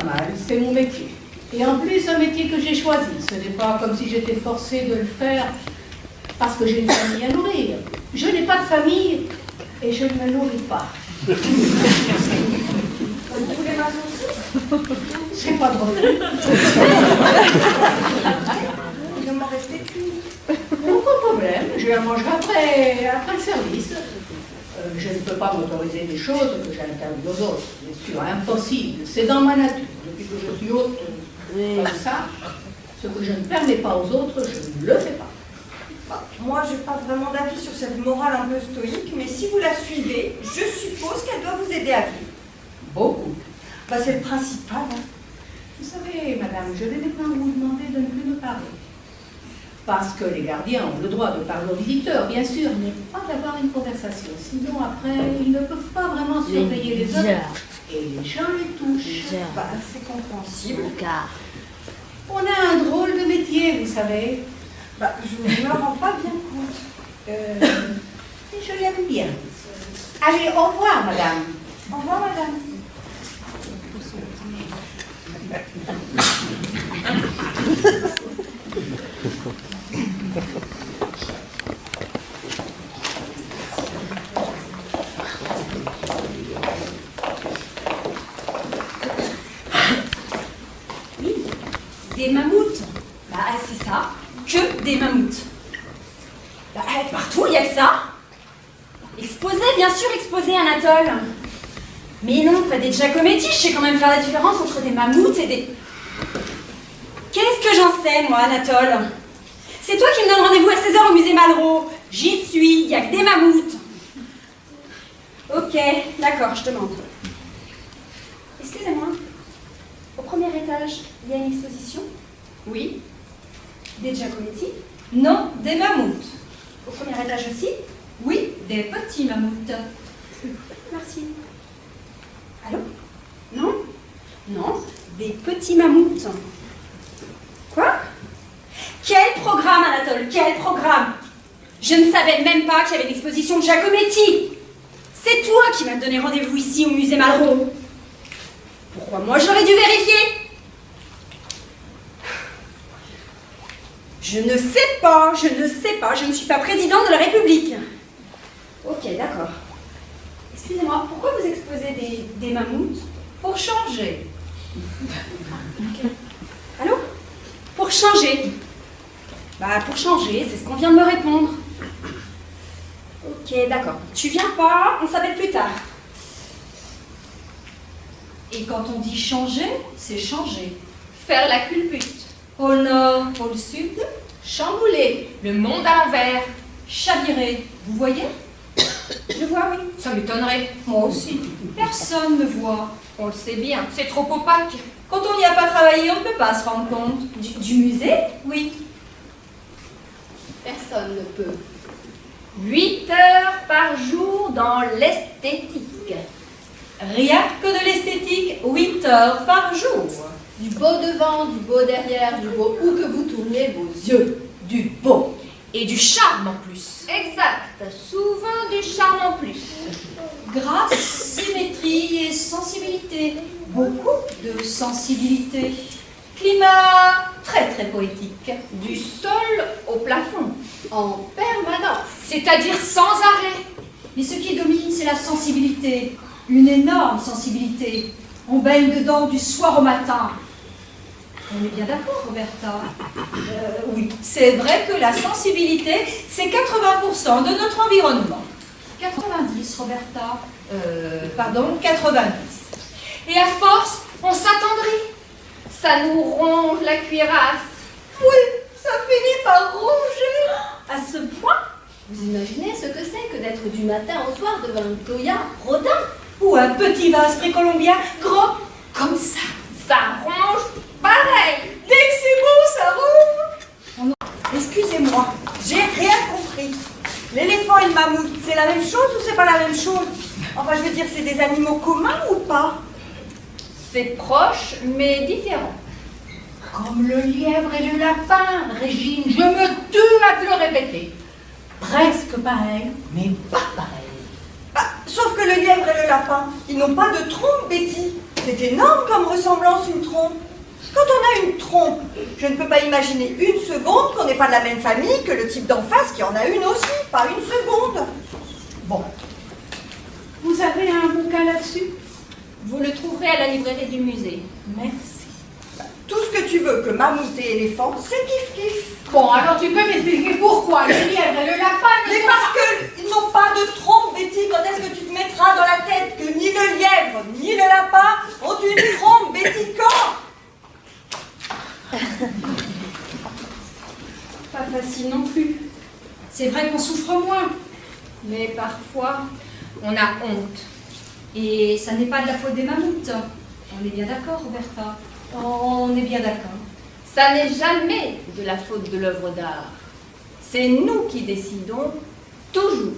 mal, c'est mon métier. Et en plus, un métier que j'ai choisi. Ce n'est pas comme si j'étais forcée de le faire parce que j'ai une famille à nourrir. Je n'ai pas de famille et je ne me nourris pas. Vous voulez ma saucisse? C'est pas drôle. Il ne m'en restait qu'une. Aucun problème, je la mangerai après le service. Je ne peux pas m'autoriser des choses que j'interdis aux autres. Bien sûr, impossible. C'est dans ma nature. Depuis que je suis haute, comme ça, ce que je ne permets pas aux autres, je ne le fais pas. Moi, je n'ai pas vraiment d'avis sur cette morale un peu stoïque, mais si vous la suivez, je suppose qu'elle doit vous aider à vivre. Beaucoup. Bah, c'est le principal. Hein. Vous savez, madame, je vais maintenant vous demander de ne plus me parler. Parce que les gardiens ont le droit de parler aux visiteurs, bien sûr, mais pas d'avoir une conversation. Sinon, après, ils ne peuvent pas vraiment surveiller les autres. Et les gens les touchent. Bah, c'est compréhensible. On a un drôle de métier, vous savez. Bah, je ne me rends pas bien compte. Et je l'aime bien. Allez, au revoir, madame. Au revoir, madame. Oui, des mammouths. Bah, c'est ça. Que des mammouths. Bah, partout, il n'y a que ça. Exposé, bien sûr, exposé, Anatole. Mais non, pas des Giacometti, je sais quand même faire la différence entre des mammouths et des... Qu'est-ce que j'en sais, moi, Anatole? C'est toi qui me donne rendez-vous à 16h au musée Malraux. J'y suis, il n'y a que des mammouths. Ok, d'accord, je te demande. Excusez-moi, au premier étage, il y a une exposition? Oui. Des Giacometti? Non, des mammouths. Au premier étage aussi? Oui, des petits mammouths. Merci. Allô? Non? Non, des petits mammouths. Quoi? Quel programme, Anatole? Quel programme? Je ne savais même pas qu'il y avait une exposition de Giacometti. C'est toi qui m'as donné rendez-vous ici au musée Malraux. Pourquoi moi j'aurais dû vérifier? Je ne sais pas, je ne suis pas présidente de la République. Ok, d'accord. Excusez-moi, pourquoi vous exposez des mammouths? Pour changer. Okay. Allô? Pour changer. Bah, pour changer, c'est ce qu'on vient de me répondre. Ok, d'accord. Tu viens pas, on s'appelle plus tard. Et quand on dit changer, c'est changer. Faire la culbute. Au nord, au sud, chambouler. Le monde à l'envers. Chavirer. Vous voyez? Je vois, oui. Ça m'étonnerait. Moi aussi. Personne ne voit. On le sait bien. C'est trop opaque. Quand on n'y a pas travaillé, on ne peut pas se rendre compte. Du musée? Oui. Personne ne peut. 8 heures par jour dans l'esthétique. Rien que de l'esthétique, 8 heures par jour. Du beau devant, du beau derrière, du beau où que vous tourniez vos yeux. Du beau. Et du charme en plus. Exact. Souvent du charme en plus. Grâce, symétrie et sensibilité. Beaucoup de sensibilité. Climat très très poétique. Du sol au plafond. En permanence. C'est-à-dire sans arrêt. Mais ce qui domine, c'est la sensibilité. Une énorme sensibilité. On baigne dedans du soir au matin. On est bien d'accord, Roberta? Oui, c'est vrai que la sensibilité, c'est 80% de notre environnement. 90, Roberta. Pardon, 90. Et à force, on s'attendrit. Ça nous ronge la cuirasse. Oui, ça finit par ronger. À ce point, vous imaginez ce que c'est que d'être du matin au soir devant un Goya Rodin? Ou un petit vase précolombien gros comme ça. Ça ronge pareil. Dès que c'est beau, ça ronge. Excusez-moi, j'ai rien compris. L'éléphant et le mammouth, c'est la même chose ou c'est pas la même chose? Enfin, je veux dire, c'est des animaux communs ou pas? C'est proche, mais différent. Comme le lièvre et le lapin, Régine, je me tue à te le répéter. Presque pareil, mais pas pareil. Bah, sauf que le lièvre et le lapin, ils n'ont pas de trompe, Betty. C'est énorme comme ressemblance, une trompe. Quand on a une trompe, je ne peux pas imaginer une seconde qu'on n'est pas de la même famille que le type d'en face qui en a une aussi, pas une seconde. Bon. Vous avez un bouquin là-dessus? Vous le trouverez à la librairie du musée. Merci. Tout ce que tu veux que mammouth et éléphant, c'est kiff-kiff. Bon, alors tu peux m'expliquer pourquoi le lièvre et le lapin ne Mais sont parce qu'ils n'ont pas de trompe, Betty. Quand est-ce que tu te mettras dans la tête que ni le lièvre, ni le lapin ont une trompe, Betty, quand? Pas facile non plus. C'est vrai qu'on souffre moins, mais parfois on a honte. Et ça n'est pas de la faute des mammouths. On est bien d'accord, Roberta? On est bien d'accord. Ça n'est jamais de la faute de l'œuvre d'art. C'est nous qui décidons toujours.